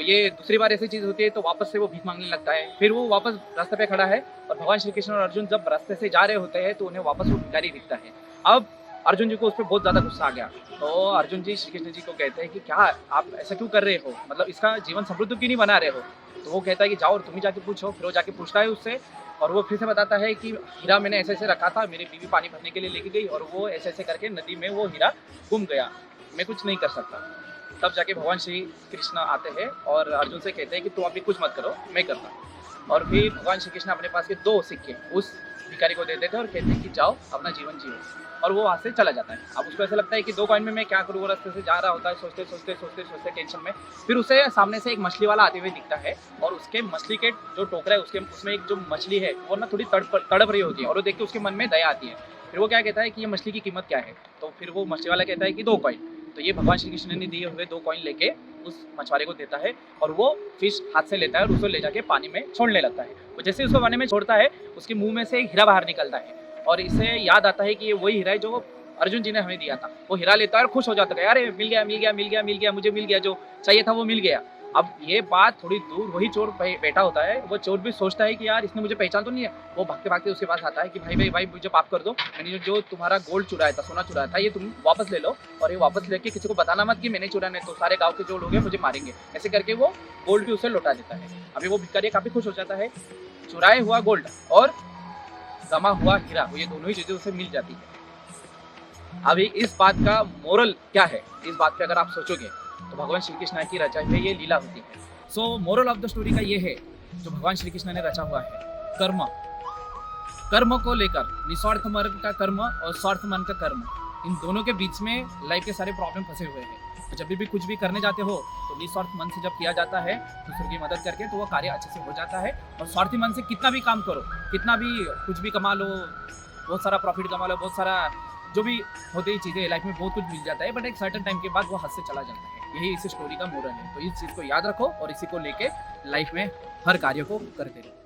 ये दूसरी बार ऐसी चीज़ होती है तो वापस से वो भीख मांगने लगता है। फिर वो वापस रास्ते पे खड़ा है और भगवान श्री कृष्ण और अर्जुन जब रास्ते से जा रहे होते हैं तो उन्हें वापस वो भिखारी दिखता है। अब अर्जुन जी को उस पे बहुत ज़्यादा गुस्सा आ गया। तो अर्जुन जी श्री कृष्ण जी को कहते हैं कि क्या आप ऐसा क्यों कर रहे हो? मतलब इसका जीवन समृद्ध क्यों नहीं बना रहे हो? तो वो कहता है कि जाओ और तुम ही जाके पूछो। फिर वो जाके पूछता है उससे और वो फिर से बताता है कि हीरा मैंने ऐसे-ऐसे रखा था, मेरी बीवी पानी भरने के लिए लेके गई और वो ऐसे-ऐसे करके नदी में वो हीरा गुम गया। मैं कुछ नहीं कर सकता। तब जाके भगवान श्री कृष्ण आते हैं और अर्जुन से कहते हैं कि तुम अभी कुछ मत करो, मैं करता हूँ। और फिर भगवान श्री कृष्ण अपने पास के 2 सिक्के उस भिखारी को दे देते हैं और कहते हैं कि जाओ अपना जीवन जियो। और वो वहाँ से चला जाता है। अब उसको ऐसा लगता है कि 2 कॉइन में मैं क्या करूँ? वो रास्ते से जा रहा होता है सोचते टेंशन में। फिर उसे सामने से एक मछली वाला आते हुए दिखता है और उसके मछली के जो टोकरा है उसमें एक जो मछली है वो ना थोड़ी तड़प रही होती है और वो देख के उसके मन में दया आती है। फिर वो क्या कहता है कि ये मछली की कीमत क्या है? तो फिर वो मछली वाला कहता है कि 2 कॉइन। तो ये भगवान श्री कृष्ण ने दिए हुए 2 कॉइन लेके उस मछुआरे को देता है और वो फिश हाथ से लेता है और उसको ले जाके पानी में छोड़ने लगता है। वो जैसे ही उसको पानी में छोड़ता है उसके मुंह में से एक हीरा बाहर निकलता है और इसे याद आता है कि ये वही हीरा है जो अर्जुन जी ने हमें दिया था। वो हीरा लेता है और खुश हो जाता है, अरे मिल गया मुझे मिल गया, जो चाहिए था वो मिल गया। अब ये बात थोड़ी दूर वही चोर बैठा होता है, वो चोर भी सोचता है कि यार इसने मुझे पहचान तो नहीं है। वो भागते उसके पास आता है कि भाई मुझे माफ कर दो, मैंने जो तुम्हारा गोल्ड चुराया था, सोना चुराया था, ये तुम वापस ले लो और ये वापस लेके किसी को बताना मत कि मैंने चुराया, नहीं तो सारे गाँव के जो लोग हैं मुझे मारेंगे। ऐसे करके वो गोल्ड भी उसे लौटा देता है। अभी वो भिखारी काफी खुश हो जाता है, चुराए हुआ गोल्ड और गमा हुआ हीरा, ये दोनों ही चीजें उसे मिल जाती है। अभी इस बात का मोरल क्या है? इस बात पे अगर आप सोचोगे तो भगवान श्री कृष्ण की रचाई हुई ये लीला होती है। सो मोरल ऑफ द स्टोरी का ये है जो भगवान श्री कृष्ण ने रचा हुआ है, कर्म को लेकर निस्वार्थ मन का कर्म और स्वार्थ मन का कर्म, इन दोनों के बीच में लाइफ के सारे प्रॉब्लम फंसे हुए हैं। तो जब भी कुछ भी करने जाते हो तो निस्वार्थ मन से जब किया जाता है दूसरों की मदद करके तो वो कार्य अच्छे से हो जाता है। और स्वार्थी मन से कितना भी काम करो, कितना भी कुछ भी कमा लो, बहुत सारा प्रॉफिट कमा लो, बहुत सारा जो भी होती है चीज़ें लाइफ में, बहुत कुछ मिल जाता है, बट एक सर्टेन टाइम के बाद वो हाथ से चला जाता है। यही इस स्टोरी का मोरल है। तो इस चीज़ को याद रखो और इसी को लेके लाइफ में हर कार्य को करते रहो।